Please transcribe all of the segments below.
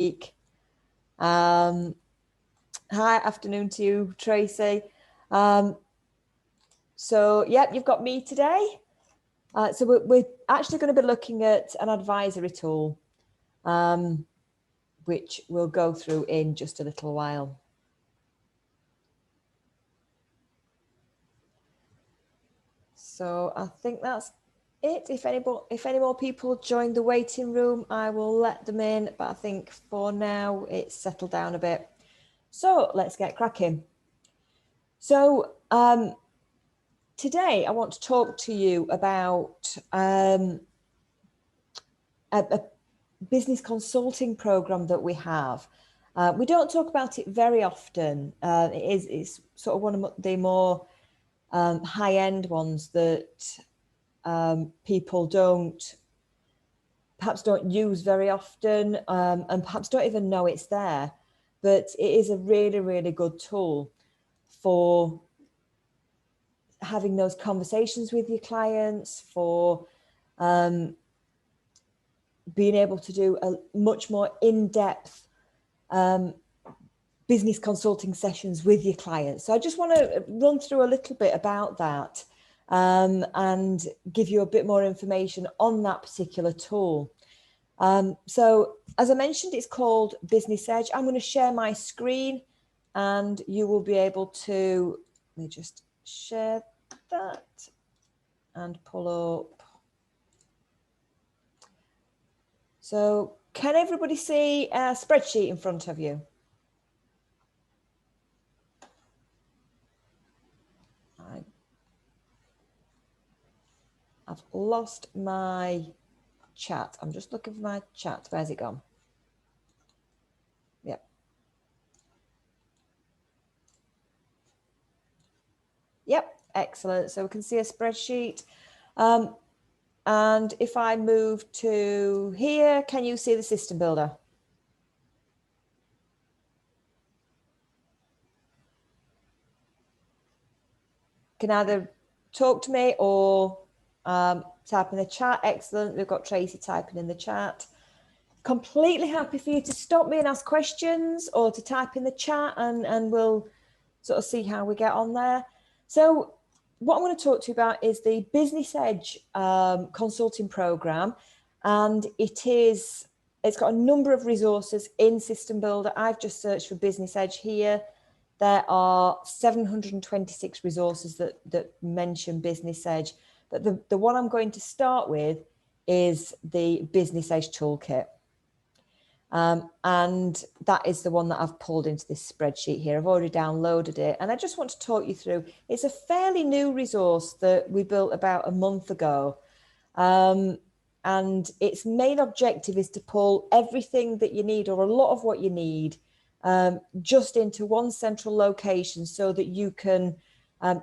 week. Hi, afternoon to you, Tracy. So, yep, you've got me today. So we're actually going to be looking at an advisory tool, which we'll go through in just a little while. So I think that's it. If any more people join the waiting room, I will let them in. But I think for now, it's settled down a bit. So let's get cracking. So today I want to talk to you about a business consulting program that we have. We don't talk about it very often. It's sort of one of the more high-end ones that people perhaps don't use very often, and perhaps don't even know it's there. But it is a really, really good tool for having those conversations with your clients, for being able to do a much more in-depth business consulting sessions with your clients. So I just want to run through a little bit about that and give you a bit more information on that particular tool. So as I mentioned, it's called Business Edge. I'm going to share my screen and you will be able to, let me just share that and pull up. So can everybody see a spreadsheet in front of you? I've lost my chat. I'm just looking for my chat. Where's it gone? Yep. Yep, excellent. So we can see a spreadsheet. And if I move to here, can you see the system builder? Can either talk to me or type in the chat. Excellent. We've got Tracy typing in the chat. Completely happy for you to stop me and ask questions or to type in the chat and we'll sort of see how we get on there. So what I'm going to talk to you about is the Business Edge consulting program, and it's got a number of resources in System Builder. I've just searched for Business Edge here. There are 726 resources that mention Business Edge, but the one I'm going to start with is the Business Edge Toolkit. And that is the one that I've pulled into this spreadsheet here. I've already downloaded it and I just want to talk you through. It's a fairly new resource that we built about a month ago. And its main objective is to pull everything that you need, or a lot of what you need, just into one central location so that you can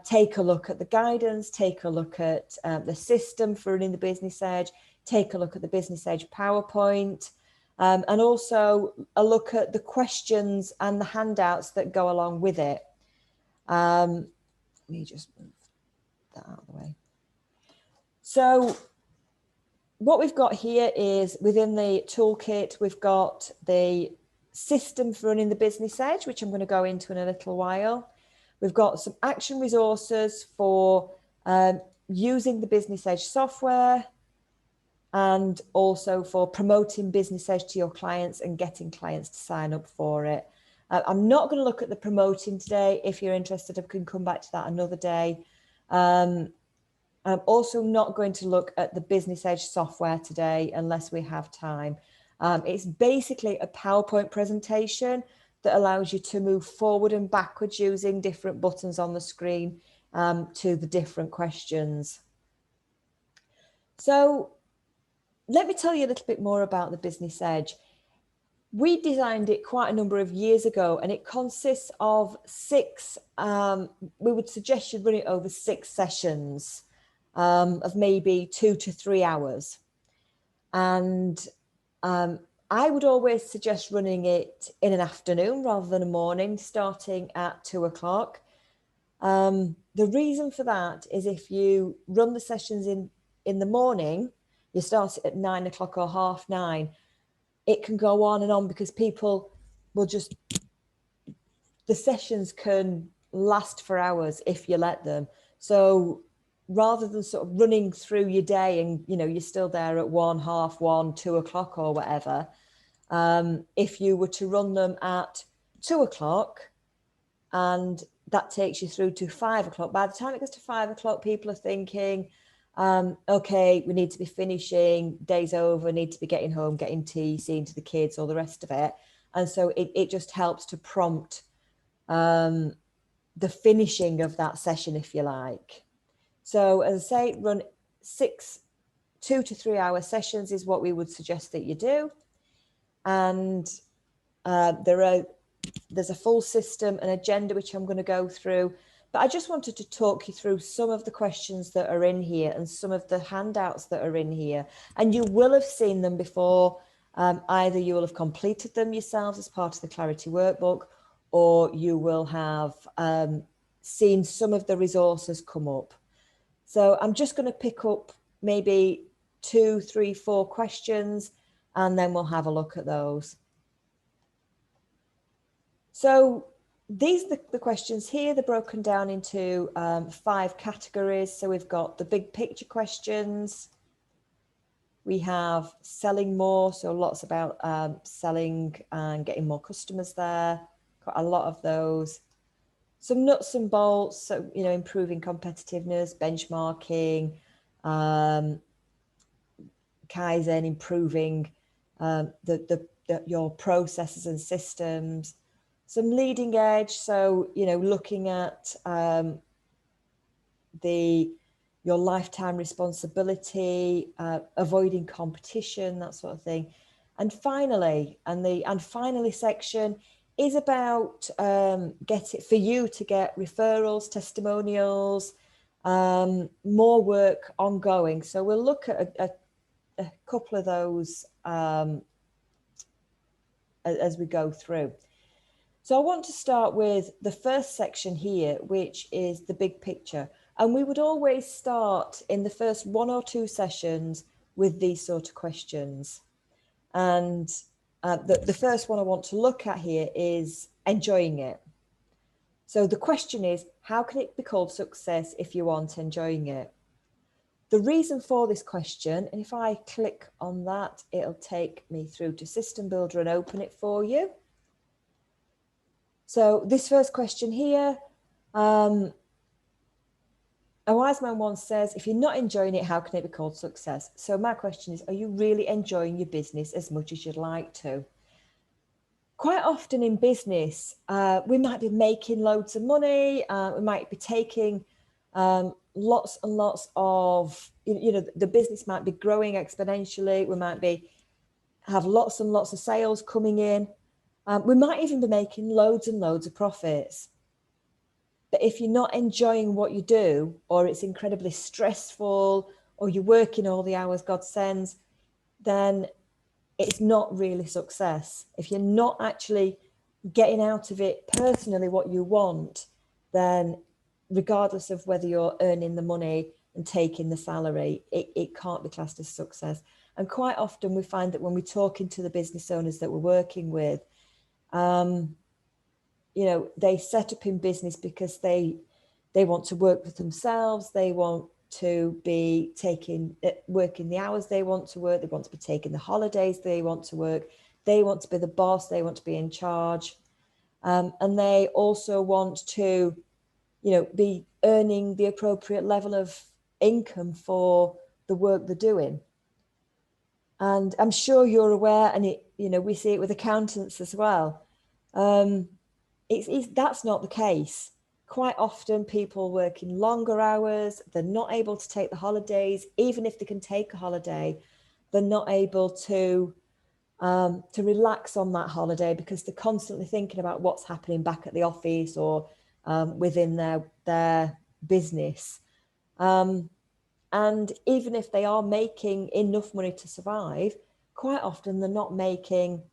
take a look at the guidance, take a look at the system for running the Business Edge, take a look at the Business Edge PowerPoint, and also a look at the questions and the handouts that go along with it. Let me just move that out of the way. So what we've got here is within the toolkit, we've got the system for running the Business Edge, which I'm going to go into in a little while. We've got some action resources for using the Business Edge software, and also for promoting Business Edge to your clients and getting clients to sign up for it. I'm not going to look at the promoting today. If you're interested, I can come back to that another day. I'm also not going to look at the Business Edge software today unless we have time. It's basically a PowerPoint presentation that allows you to move forward and backwards using different buttons on the screen to the different questions. So let me tell you a little bit more about the Business Edge. We designed it quite a number of years ago, and it consists of we would suggest you run it over 6 sessions of maybe 2 to 3 hours. And I would always suggest running it in an afternoon rather than a morning, starting at 2 o'clock. The reason for that is if you run the sessions in the morning, you start it at 9 o'clock or 9:30. it can go on and on because people will just, the sessions can last for hours if you let them. So rather than sort of running through your day and, you know, you're still there at 1, half 1, 2 o'clock or whatever, if you were to run them at 2 o'clock and that takes you through to 5 o'clock, by the time it gets to 5 o'clock, people are thinking, okay, we need to be finishing, day's over, need to be getting home, getting tea, seeing to the kids, all the rest of it. And so it just helps to prompt the finishing of that session, if you like. So as I say, run 2 to 3 hour sessions is what we would suggest that you do. And there's a full system and agenda, which I'm going to go through. But I just wanted to talk you through some of the questions that are in here and some of the handouts that are in here. And you will have seen them before. Either you will have completed them yourselves as part of the Clarity Workbook, or you will have seen some of the resources come up. So I'm just going to pick up maybe 2, 3, 4 questions, and then we'll have a look at those. So these are the questions here. They're broken down into 5 categories. So we've got the big picture questions. We have selling more, so lots about selling and getting more customers there. Got a lot of those. Some nuts and bolts, so, you know, improving competitiveness, benchmarking, Kaizen, improving your processes and systems. Some leading edge, so, you know, looking at your lifetime responsibility, avoiding competition, that sort of thing. And finally, finally section is about for you to get referrals, testimonials, more work ongoing. So we'll look at a couple of those as we go through. So I want to start with the first section here, which is the big picture. And we would always start in the first 1 or 2 sessions with these sort of questions. And the first one I want to look at here is enjoying it. So the question is, how can it be called success if you aren't enjoying it? The reason for this question, and if I click on that, it'll take me through to System Builder and open it for you. So this first question here, a wise man once says, if you're not enjoying it, how can it be called success? So my question is, are you really enjoying your business as much as you'd like to? Quite often in business, we might be making loads of money. We might be taking lots and lots of, you know, the business might be growing exponentially. We might have lots and lots of sales coming in. We might even be making loads and loads of profits. But if you're not enjoying what you do, or it's incredibly stressful, or you're working all the hours God sends, then it's not really success. If you're not actually getting out of it personally what you want, then regardless of whether you're earning the money and taking the salary, it can't be classed as success. And quite often we find that when we're talking to the business owners that we're working with, you know, they set up in business because they want to work with themselves. They want to be working the hours they want to work. They want to be taking the holidays they want to work. They want to be the boss. They want to be in charge. And they also want to, you know, be earning the appropriate level of income for the work they're doing. And I'm sure you're aware, and you know, we see it with accountants as well. That's not the case. Quite often people work in longer hours. They're not able to take the holidays. Even if they can take a holiday, they're not able to relax on that holiday because they're constantly thinking about what's happening back at the office or within their business. And even if they are making enough money to survive, quite often they're not making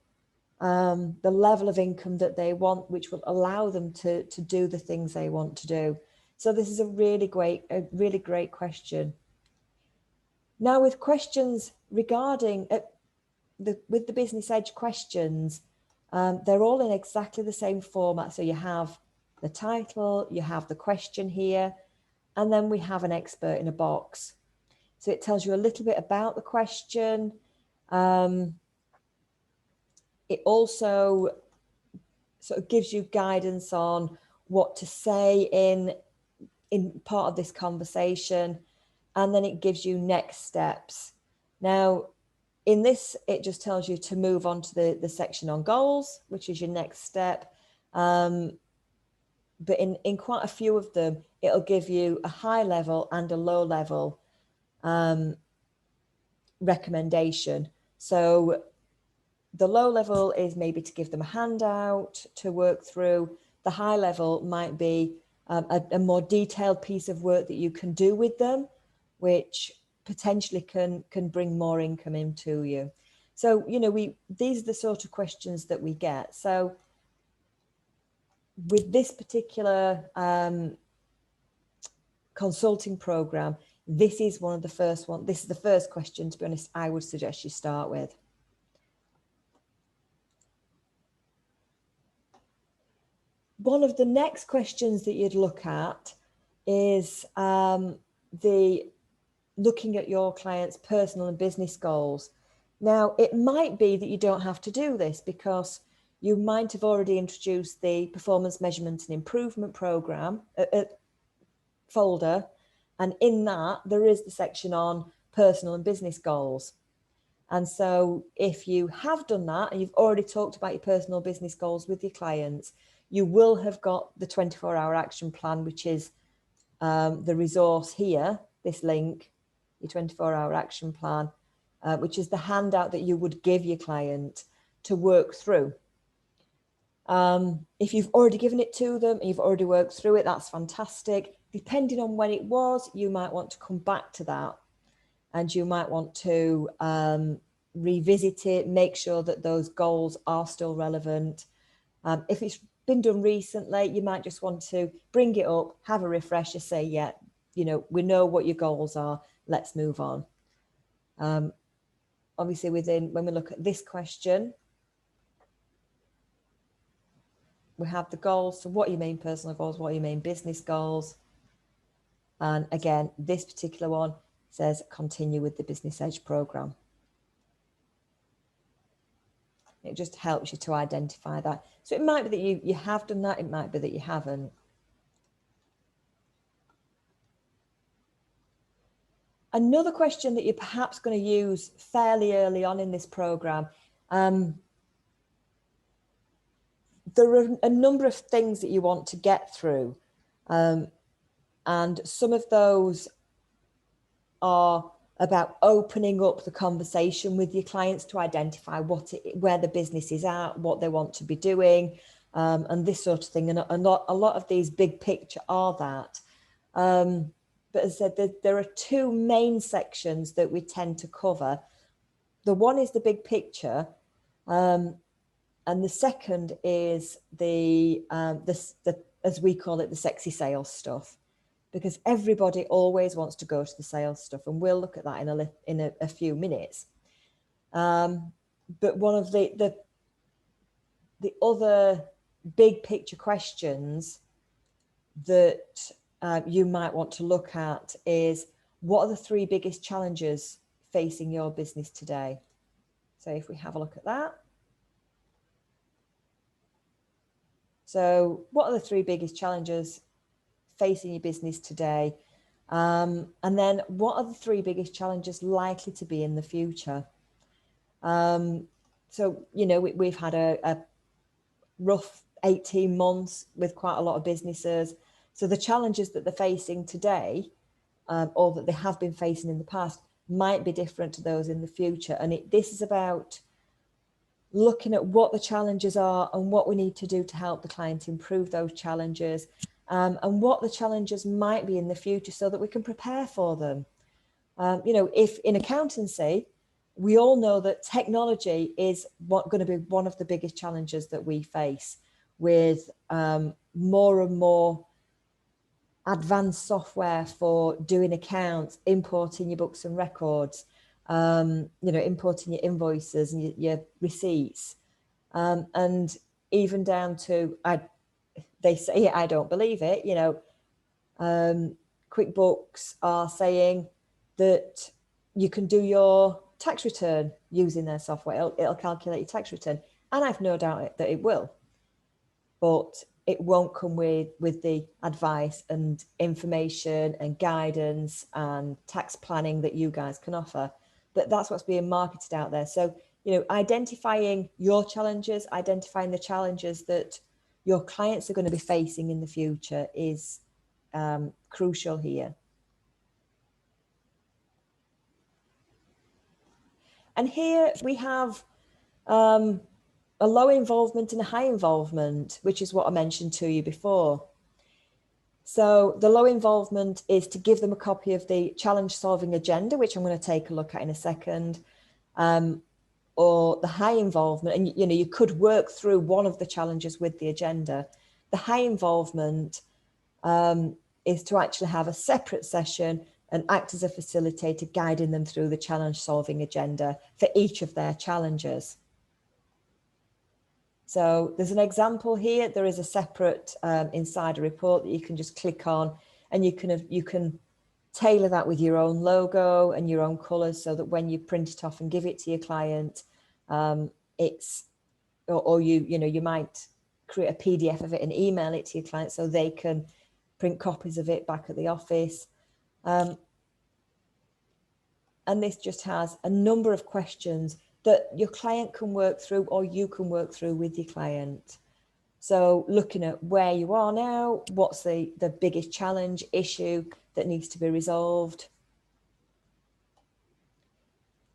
the level of income that they want, which will allow them to do the things they want to do. So this is a really great question. Now with questions regarding, with the Business Edge questions, they're all in exactly the same format. So you have the title, you have the question here, and then we have an expert in a box. So it tells you a little bit about the question. It also sort of gives you guidance on what to say in part of this conversation, and then it gives you next steps. Now, in this, it just tells you to move on to the section on goals, which is your next step. But in quite a few of them, it'll give you a high level and a low level recommendation. So the low level is maybe to give them a handout to work through. The high level might be a more detailed piece of work that you can do with them, which potentially can bring more income into you. So, you know, these are the sort of questions that we get. So with this particular consulting program, this is one of the first one. This is the first question, to be honest, I would suggest you start with. One of the next questions that you'd look at is looking at your client's personal and business goals. Now, it might be that you don't have to do this because you might have already introduced the performance measurement and improvement program folder, and in that there is the section on personal and business goals. And so if you have done that and you've already talked about your personal business goals with your clients, you will have got the 24-hour action plan, which is the resource here, this link, your 24-hour action plan, which is the handout that you would give your client to work through. If you've already given it to them and you've already worked through it, that's fantastic. Depending on when it was, you might want to come back to that, and you might want to revisit it, make sure that those goals are still relevant. If it's been done recently, you might just want to bring it up, have a refresher, say, yeah, you know, we know what your goals are, let's move on. Obviously, when we look at this question, we have the goals. So what do you mean personal goals? What do you mean business goals? And again, this particular one says continue with the Business Edge program. It just helps you to identify that. So it might be that you have done that. It might be that you haven't. Another question that you're perhaps going to use fairly early on in this program. There are a number of things that you want to get through. And some of those are about opening up the conversation with your clients to identify where the business is at, what they want to be doing, and this sort of thing. And a lot of these big picture are that. But as I said, there are two main sections that we tend to cover. The one is the big picture, and the second is the as we call it, the sexy sales stuff. Because everybody always wants to go to the sales stuff, and we'll look at that in a few minutes. But one of the other big picture questions that you might want to look at is, what are the three biggest challenges facing your business today? So if we have a look at that. So what are the three biggest challenges facing your business today? And then what are the three biggest challenges likely to be in the future? So, you know, we've had a rough 18 months with quite a lot of businesses. So the challenges that they're facing today, or that they have been facing in the past, might be different to those in the future. And this is about looking at what the challenges are and what we need to do to help the client improve those challenges, and what the challenges might be in the future so that we can prepare for them. You know, if in accountancy, we all know that technology is going to be one of the biggest challenges that we face, with more and more advanced software for doing accounts, importing your books and records. importing your invoices and your receipts, and even down to, they say, I don't believe it, QuickBooks are saying that you can do your tax return using their software. It'll calculate your tax return. And I've no doubt that it will. But it won't come with the advice and information and guidance and tax planning that you guys can offer. But that's what's being marketed out there. So, identifying your challenges, identifying the challenges that your clients are going to be facing in the future is crucial here. And here we have a low involvement and a high involvement, which is what I mentioned to you before. So the low involvement is to give them a copy of the challenge solving agenda, which I'm going to take a look at in a second, or the high involvement. And, you could work through one of the challenges with the agenda. The high involvement is to actually have a separate session and act as a facilitator, guiding them through the challenge solving agenda for each of their challenges. So there's an example here. There is a separate insider report that you can just click on, and you can tailor that with your own logo and your own colors, so that when you print it off and give it to your client, you might create a PDF of it and email it to your client so they can print copies of it back at the office. And this just has a number of questions that your client can work through, or you can work through with your client. So looking at where you are now, what's the biggest challenge, issue that needs to be resolved?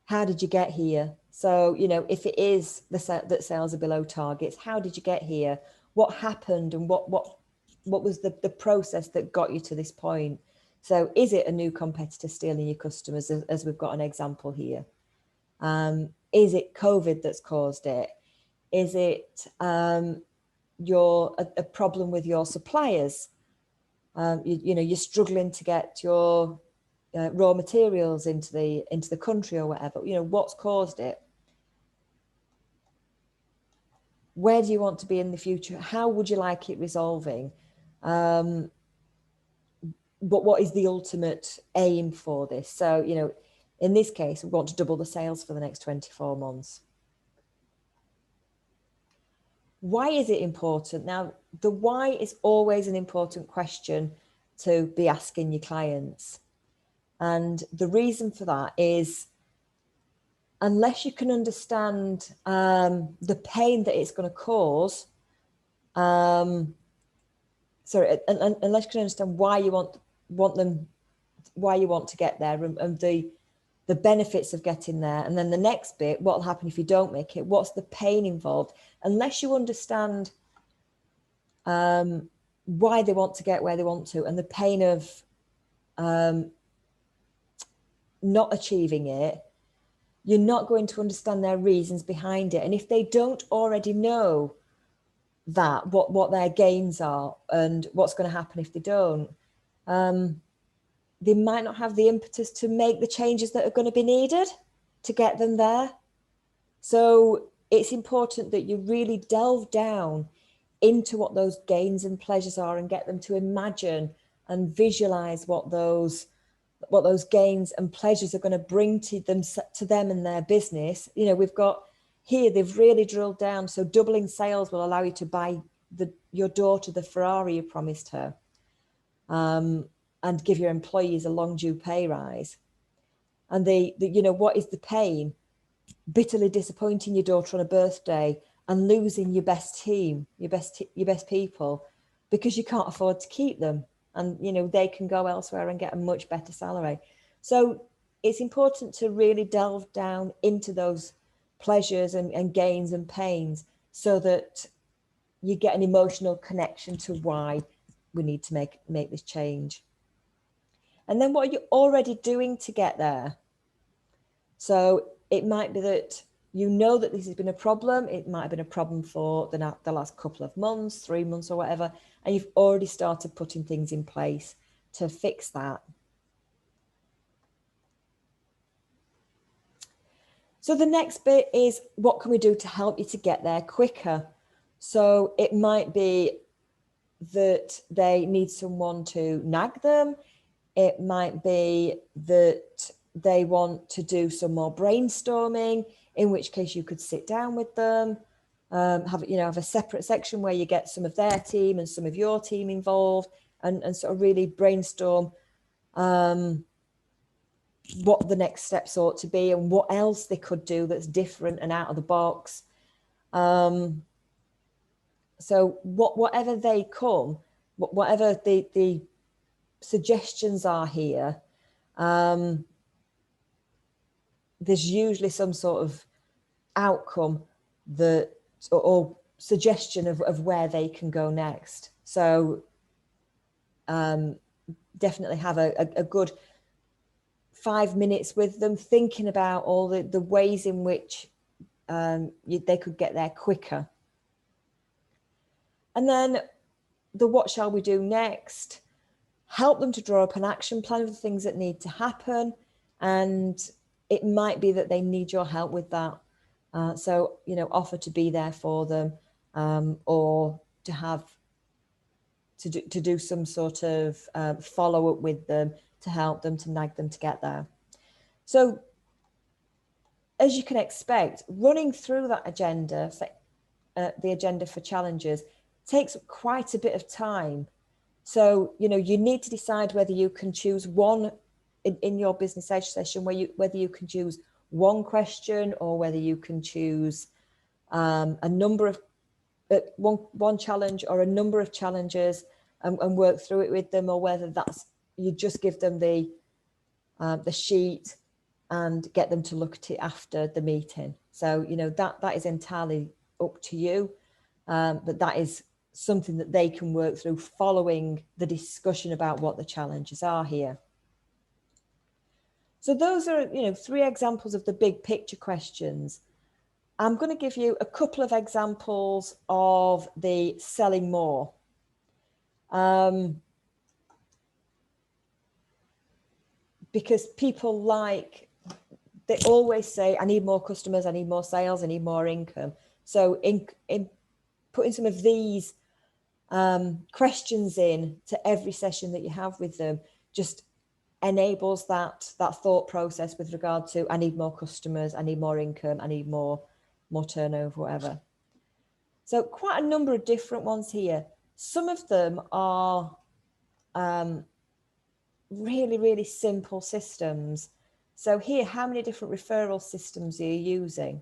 How did you get here? So, if it is that sales are below targets, how did you get here? What happened, and what was the process that got you to this point? So is it a new competitor stealing your customers, as we've got an example here? Is it COVID that's caused it? Is it a problem with your suppliers? You're struggling to get your raw materials into the country or whatever. What's caused it? Where do you want to be in the future? How would you like it resolving? But what is the ultimate aim for this? So, in this case, we want to double the sales for the next 24 months. Why is it important? Now, the why is always an important question to be asking your clients. And the reason for that is, unless you can understand the pain that it's going to cause, unless you can understand why you want to get there, and the benefits of getting there, and then the next bit, what will happen if you don't make it? What's the pain involved? Unless you understand why they want to get where they want to, and the pain of not achieving it, you're not going to understand their reasons behind it. And if they don't already know that, what their gains are and what's going to happen if they don't, they might not have the impetus to make the changes that are going to be needed to get them there. So it's important that you really delve down into what those gains and pleasures are, and get them to imagine and visualize what those gains and pleasures are going to bring to them and their business. We've got here, they've really drilled down. So doubling sales will allow you to buy your daughter the Ferrari you promised her, and give your employees a long due pay rise. And what is the pain? Bitterly disappointing your daughter on a birthday and losing your best team, your best people, because you can't afford to keep them. And, they can go elsewhere and get a much better salary. So it's important to really delve down into those pleasures and gains and pains, so that you get an emotional connection to why we need to make this change. And then what are you already doing to get there? So it might be that that this has been a problem. It might have been a problem for the last couple of months, 3 months or whatever, and you've already started putting things in place to fix that. So the next bit is, what can we do to help you to get there quicker? So it might be that they need someone to nag them. It might be that they want to do some more brainstorming, in which case you could sit down with them, have a separate section where you get some of their team and some of your team involved, and sort of really brainstorm what the next steps ought to be and what else they could do that's different and out of the box. So whatever they come, whatever the suggestions are here, there's usually some sort of outcome that or suggestion of where they can go next. So definitely have a good 5 minutes with them, thinking about all the ways in which they could get there quicker. And then the what shall we do next? Help them to draw up an action plan of the things that need to happen. And it might be that they need your help with that. So, offer to be there for them, or to do some sort of follow up with them to help them, to nag them to get there. So as you can expect, running through that agenda, the agenda for challenges, takes quite a bit of time. So, you need to decide whether you can choose one in your business edge session, whether you can choose one question or whether you can choose a number of one challenge or a number of challenges and work through it with them, or whether you just give them the sheet and get them to look at it after the meeting. So, that is entirely up to you, but that is something that they can work through following the discussion about what the challenges are here. So those are, 3 examples of the big picture questions. I'm going to give you a couple of examples of the selling more. Because people they always say, I need more customers, I need more sales, I need more income. So in putting some of these questions in to every session that you have with them just enables that thought process with regard to, I need more customers, I need more income, I need more turnover, whatever. So quite a number of different ones here. Some of them are really, really simple systems. So here, how many different referral systems are you using?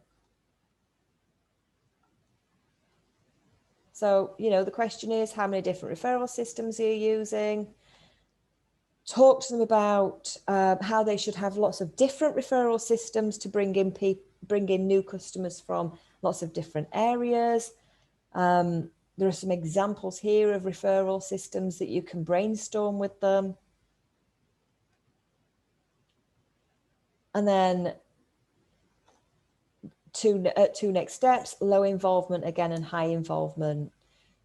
So, the question is, how many different referral systems are you using? Talk to them about how they should have lots of different referral systems to bring in new customers from lots of different areas. There are some examples here of referral systems that you can brainstorm with them. And then two next steps, low involvement again and high involvement.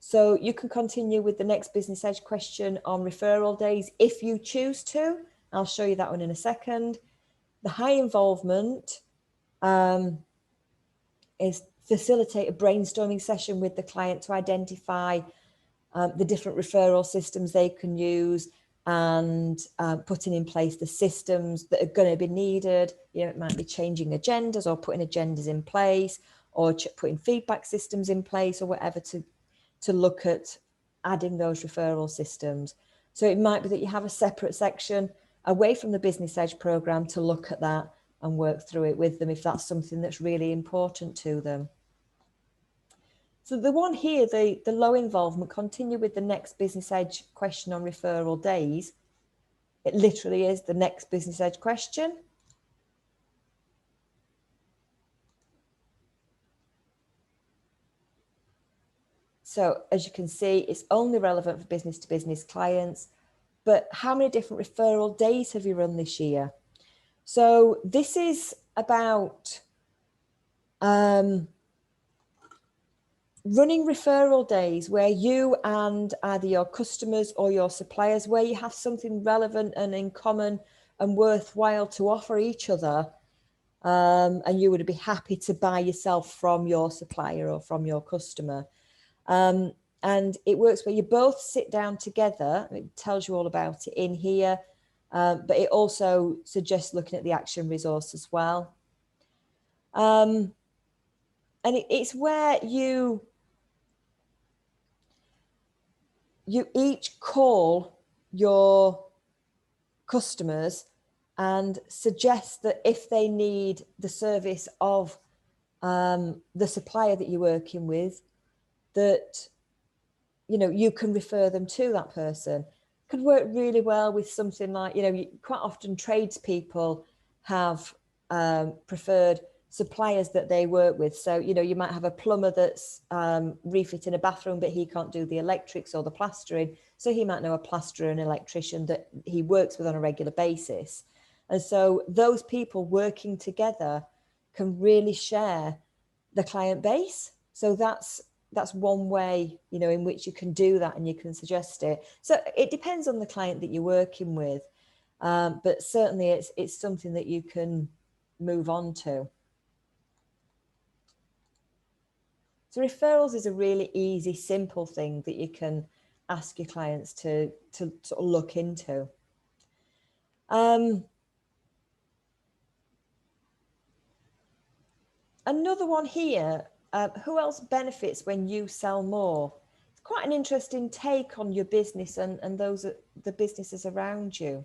So you can continue with the next business edge question on referral days if you choose to. I'll show you that one in a second. The high involvement is facilitate a brainstorming session with the client to identify the different referral systems they can use, and putting in place the systems that are going to be needed. It might be changing agendas or putting agendas in place, or putting feedback systems in place, or whatever to look at adding those referral systems. So it might be that you have a separate section away from the Business Edge program to look at that and work through it with them if that's something that's really important to them. So the one here, the low involvement, continue with the next Business Edge question on referral days. It literally is the next Business Edge question. So as you can see, it's only relevant for business to business clients, but how many different referral days have you run this year? So this is about running referral days where you and either your customers or your suppliers, where you have something relevant and in common and worthwhile to offer each other, and you would be happy to buy yourself from your supplier or from your customer. And it works where you both sit down together. It tells you all about it in here, but it also suggests looking at the action resource as well. And it's where you each call your customers and suggest that if they need the service of the supplier that you're working with, that you can refer them to that person. Could work really well with something like, quite often tradespeople have preferred suppliers that they work with. So, you might have a plumber that's refitting a bathroom, but he can't do the electrics or the plastering. So he might know a plasterer and electrician that he works with on a regular basis. And so those people working together can really share the client base. So that's one way, in which you can do that and you can suggest it. So it depends on the client that you're working with. But certainly it's something that you can move on to. So referrals is a really easy, simple thing that you can ask your clients to sort of look into. Another one here, who else benefits when you sell more? It's quite an interesting take on your business and those the businesses around you.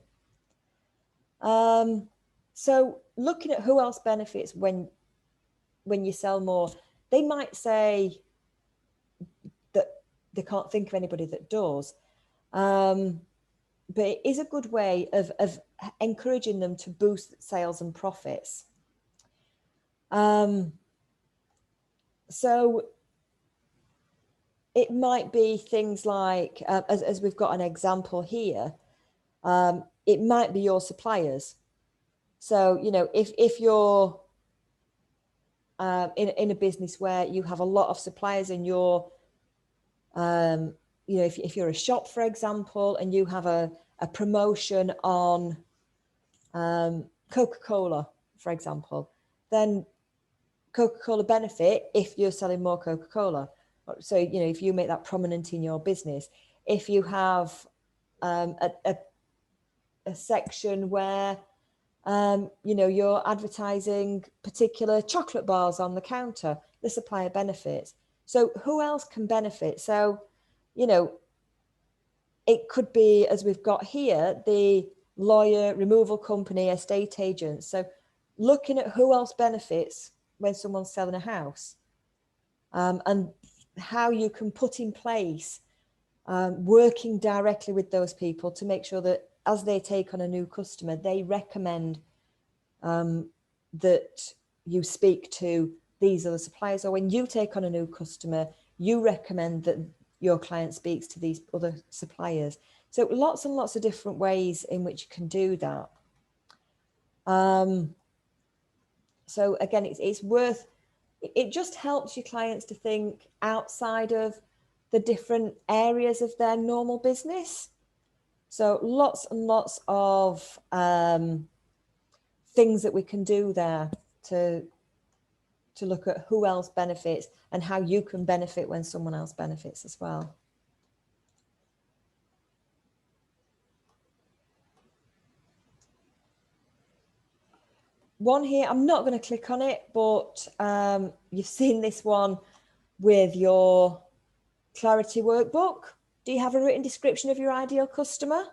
So looking at who else benefits when you sell more, they might say that they can't think of anybody that does. But it is a good way of encouraging them to boost sales and profits. So it might be things like, as we've got an example here, it might be your suppliers. So, if you're in a business where you have a lot of suppliers and you're, if you're a shop, for example, and you have a promotion on Coca-Cola, for example, then Coca-Cola benefit if you're selling more Coca-Cola. So, if you make that prominent in your business, if you have a section where, you're advertising particular chocolate bars on the counter, the supplier benefits. So who else can benefit? So, it could be, as we've got here, the lawyer, removal company, estate agent. So looking at who else benefits when someone's selling a house, and how you can put in place working directly with those people to make sure that as they take on a new customer, they recommend that you speak to these other suppliers, or when you take on a new customer, you recommend that your client speaks to these other suppliers. So lots and lots of different ways in which you can do that. So again, it's worth, it just helps your clients to think outside of the different areas of their normal business. So lots and lots of things that we can do there to look at who else benefits and how you can benefit when someone else benefits as well. One here, I'm not going to click on it, but you've seen this one with your clarity workbook. Do you have a written description of your ideal customer?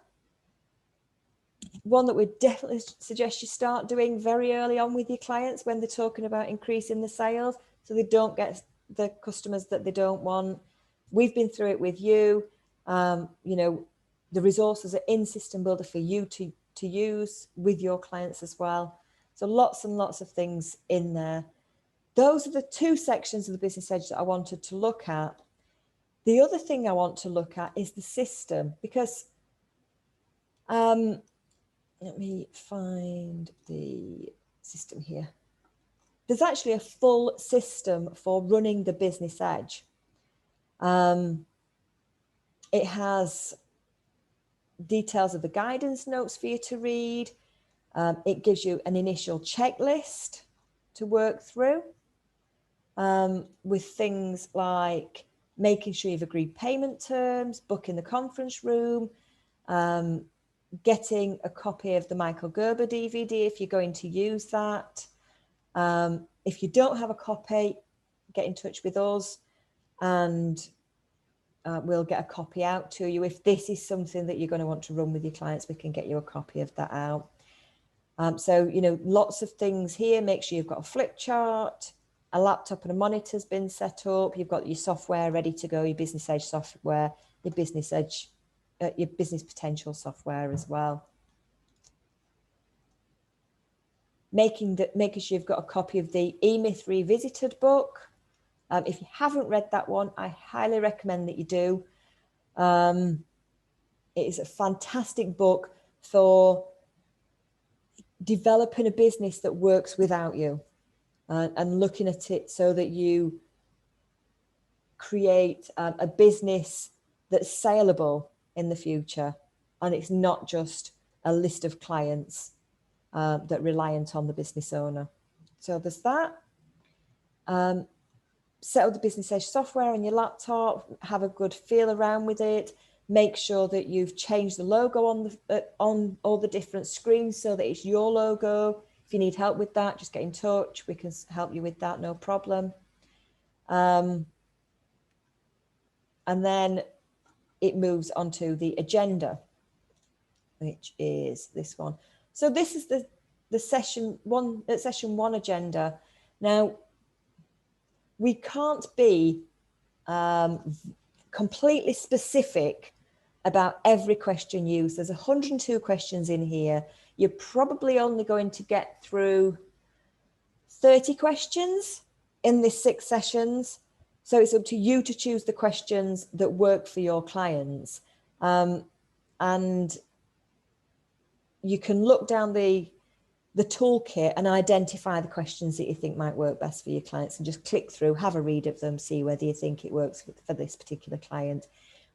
One that we definitely suggest you start doing very early on with your clients when they're talking about increasing the sales, so they don't get the customers that they don't want. We've been through it with you. The resources are in System Builder for you to use with your clients as well. So lots and lots of things in there. Those are the two sections of the Business Edge that I wanted to look at. The other thing I want to look at is the system, because let me find the system here. There's actually a full system for running the Business Edge. It has details of the guidance notes for you to read. It gives you an initial checklist to work through, with things like making sure you've agreed payment terms, booking the conference room, getting a copy of the Michael Gerber DVD if you're going to use that. If you don't have a copy, get in touch with us and we'll get a copy out to you. If this is something that you're going to want to run with your clients, we can get you a copy of that out. So, you know, lots of things here. Make sure you've got a flip chart, a laptop and a monitor's been set up. You've got your software ready to go, your business edge software, your business potential software as well. Making sure you've got a copy of the E-Myth Revisited book. If you haven't read that one, I highly recommend that you do. It is a fantastic book for developing a business that works without you, and looking at it so that you create a business that's saleable in the future, and it's not just a list of clients that are reliant on the business owner. So there's that. Set up the Business Edge software on your laptop, have a good feel around with it. Make sure that you've changed the logo on all the different screens so that it's your logo. If you need help with that, just get in touch. We can help you with that, no problem. And then it moves on to the agenda, which is this one. So this is the session one agenda. Now, we can't be completely specific about every question used. There's 102 questions in here. You're probably only going to get through 30 questions in this 6 sessions. So it's up to you to choose the questions that work for your clients. And you can look down the toolkit and identify the questions that you think might work best for your clients, and just click through, have a read of them, see whether you think it works for this particular client.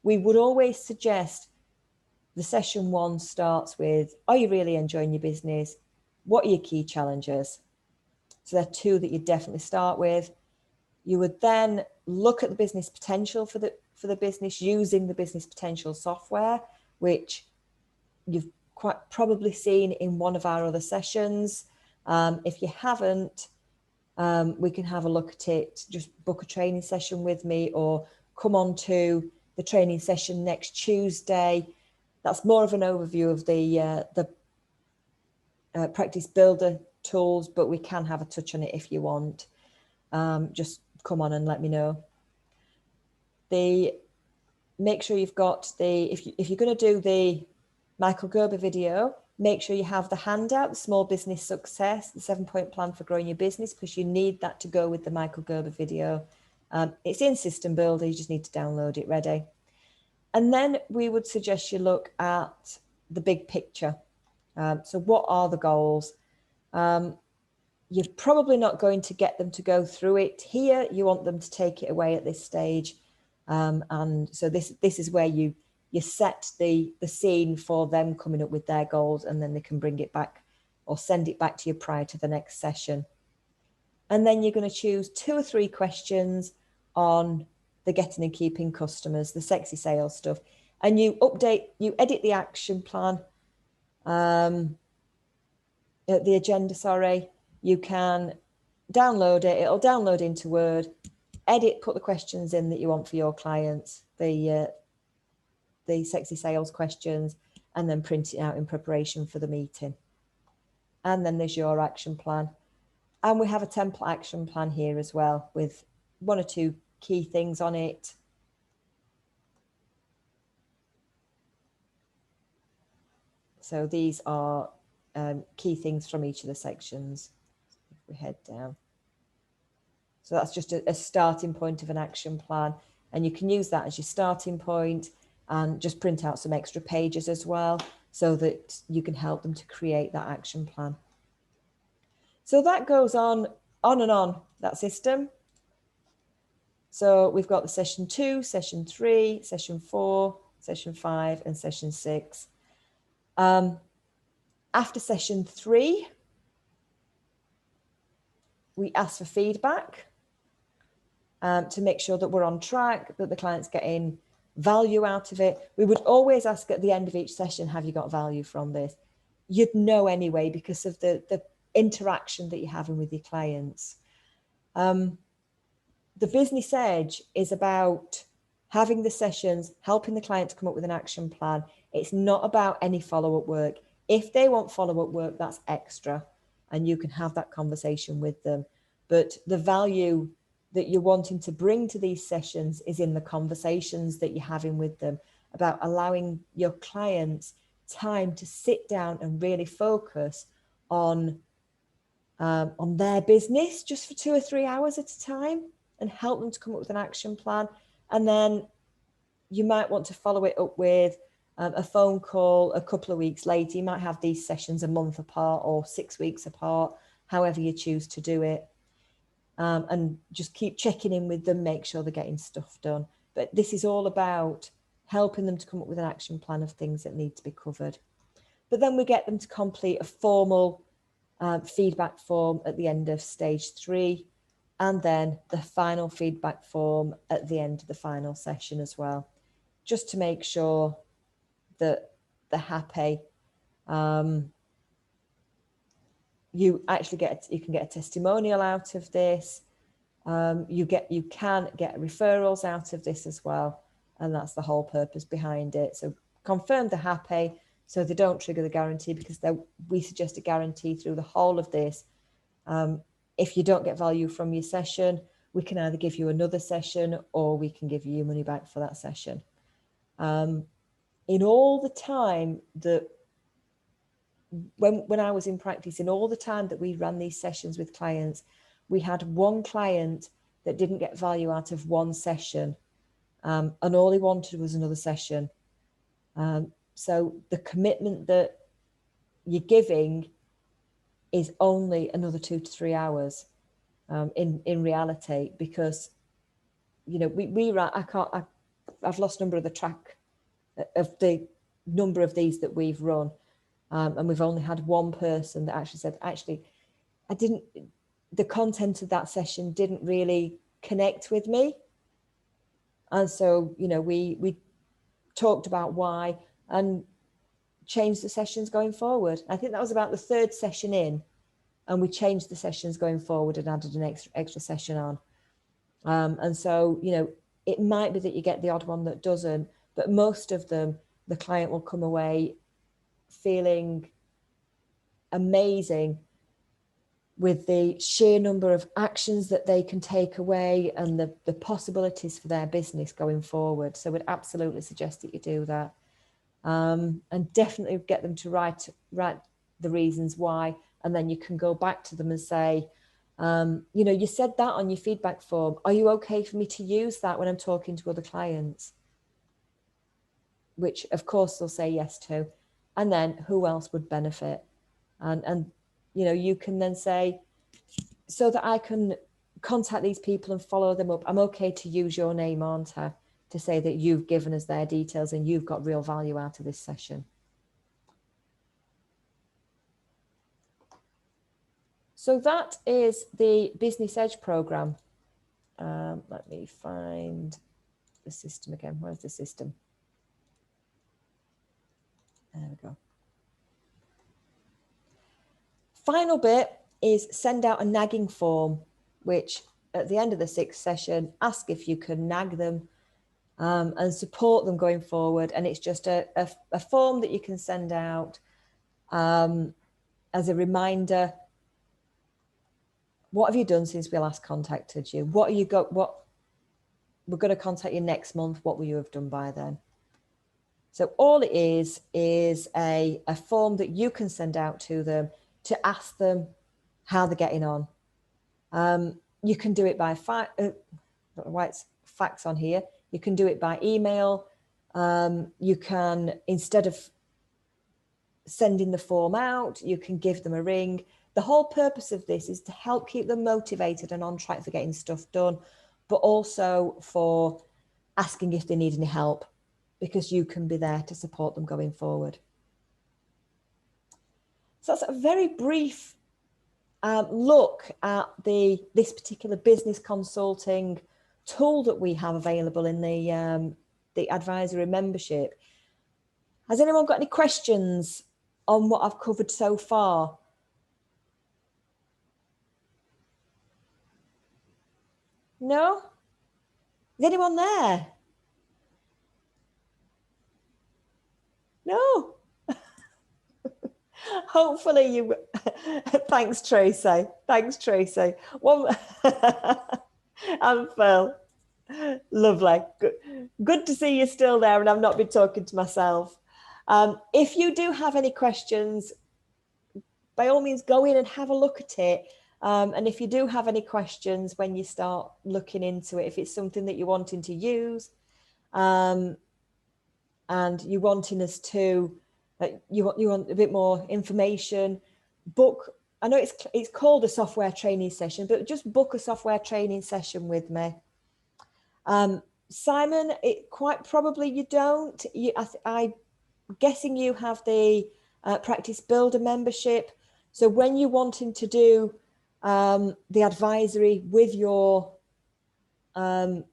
We would always suggest the session 1 starts with, are you really enjoying your business? What are your key challenges? So there are 2 that you definitely start with. You would then look at the business potential for the business using the business potential software, which you've quite probably seen in one of our other sessions. If you haven't, we can have a look at it. Just book a training session with me, or come on to the training session next Tuesday. That's more of an overview of the practice builder tools, but we can have a touch on it if you want. Just come on and let me know. Make sure you've got if you're going to do the Michael Gerber video, make sure you have the handout, the Small Business Success, the 7-point plan for growing your business, because you need that to go with the Michael Gerber video. It's in System Builder, you just need to download it ready. And then we would suggest you look at the big picture. So what are the goals? You're probably not going to get them to go through it here. You want them to take it away at this stage. And so this is where you set the scene for them coming up with their goals, and then they can bring it back or send it back to you prior to the next session. And then you're going to choose 2 or 3 questions on the getting and keeping customers, the sexy sales stuff. And you edit the action plan, the agenda, sorry. You can download it. It'll download into Word, edit, put the questions in that you want for your clients, the sexy sales questions, and then print it out in preparation for the meeting. And then there's your action plan. And we have a template action plan here as well, with 1 or 2 key things on it. So these are key things from each of the sections. If we head down. So that's just a starting point of an action plan. And you can use that as your starting point, and just print out some extra pages as well, so that you can help them to create that action plan. So that goes on and on, that system. So we've got the session 2, session 3, session 4, session 5, and session 6. After session 3, We ask for feedback to make sure that we're on track, that the client's getting value out of it. We would always ask at the end of each session, have you got value from this? You'd know anyway because of the interaction that you're having with your clients. The Business Edge is about having the sessions, helping the client to come up with an action plan. It's not about any follow-up work. If they want follow-up work, that's extra, and you can have that conversation with them. But the value that you're wanting to bring to these sessions is in the conversations that you're having with them, about allowing your clients time to sit down and really focus on their business just for 2 or 3 hours at a time, and help them to come up with an action plan. And then you might want to follow it up with a phone call a couple of weeks later. You might have these sessions a month apart or 6 weeks apart, however you choose to do it. And just keep checking in with them, make sure they're getting stuff done. But this is all about helping them to come up with an action plan of things that need to be covered. But then we get them to complete a formal feedback form at the end of stage 3, and then the final feedback form at the end of the final session as well, just to make sure that they're happy. You actually you can get a testimonial out of this. You can get referrals out of this as well, and that's the whole purpose behind it. So confirm they're happy, so they don't trigger the guarantee, because we suggest a guarantee through the whole of this. If you don't get value from your session, we can either give you another session or we can give you your money back for that session. In all the time that when I was in practice, in all the time that we ran these sessions with clients, we had one client that didn't get value out of one session, and all he wanted was another session. So the commitment that you're giving is only another 2 to 3 hours in reality, because we ran. I've lost number of the number of these that we've run. And we've only had one person that actually said, the content of that session didn't really connect with me. And so, we talked about why and changed the sessions going forward. I think that was about the 3rd session in, and we changed the sessions going forward and added an extra session on. And so, it might be that you get the odd one that doesn't, but most of them, the client will come away feeling amazing with the sheer number of actions that they can take away and the possibilities for their business going forward. So we'd absolutely suggest that you do that, and definitely get them to write the reasons why, and then you can go back to them and say, you said that on your feedback form. Are you okay for me to use that when I'm talking to other clients? Which of course they'll say yes to. And then who else would benefit? And you can then say, so that I can contact these people and follow them up, I'm okay to use your name, aren't I? To say that you've given us their details and you've got real value out of this session. So that is the Business Edge program. Let me find the system again. Where's the system? There we go. Final bit is send out a nagging form, which at the end of the 6th session, ask if you can nag them and support them going forward. And it's just a form that you can send out as a reminder. What have you done since we last contacted you? What you got? What we're going to contact you next month. What will you have done by then? So all it is a form that you can send out to them to ask them how they're getting on. You can do it by fax on here. You can do it by email. You can, instead of sending the form out, you can give them a ring. The whole purpose of this is to help keep them motivated and on track for getting stuff done, but also for asking if they need any help, because you can be there to support them going forward. So that's a very brief look at this particular business consulting tool that we have available in the advisory membership. Has anyone got any questions on what I've covered so far? No? Is anyone there? No? Hopefully you... Thanks, Tracy. Thanks, Tracy. One... I'm Phil. Lovely. Good to see you still there, and I've not been talking to myself. If you do have any questions, by all means, go in and have a look at it. And if you do have any questions when you start looking into it, if it's something that you're wanting to use, and you're wanting us to, you want a bit more information, book. I know it's called a software training session, but just book a software training session with me. Simon, quite probably you don't. I'm guessing you have the Practice Builder membership. So when you're wanting to do the advisory with your, when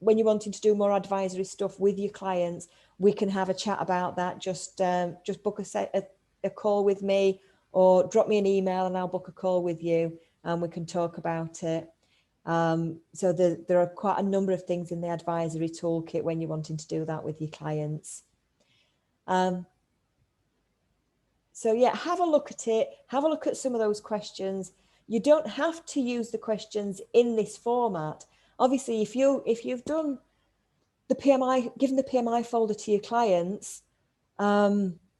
you're wanting to do more advisory stuff with your clients, we can have a chat about that. Just book a call with me, or drop me an email and I'll book a call with you and we can talk about it. So there are quite a number of things in the advisory toolkit when you're wanting to do that with your clients. So yeah, have a look at it. Have a look at some of those questions. You don't have to use the questions in this format. Obviously, if you've done the PMI, given the PMI folder to your clients,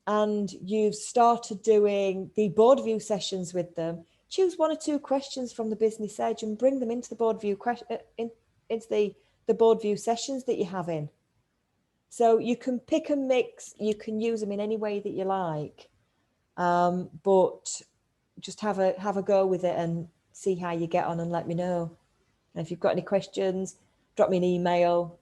and you've started doing the board view sessions with them, choose one or two questions from the Business Edge and bring them into the board view into the board view sessions that you're having. So you can pick and mix. You can use them in any way that you like, but just have a go with it and see how you get on and let me know. And if you've got any questions, drop me an email.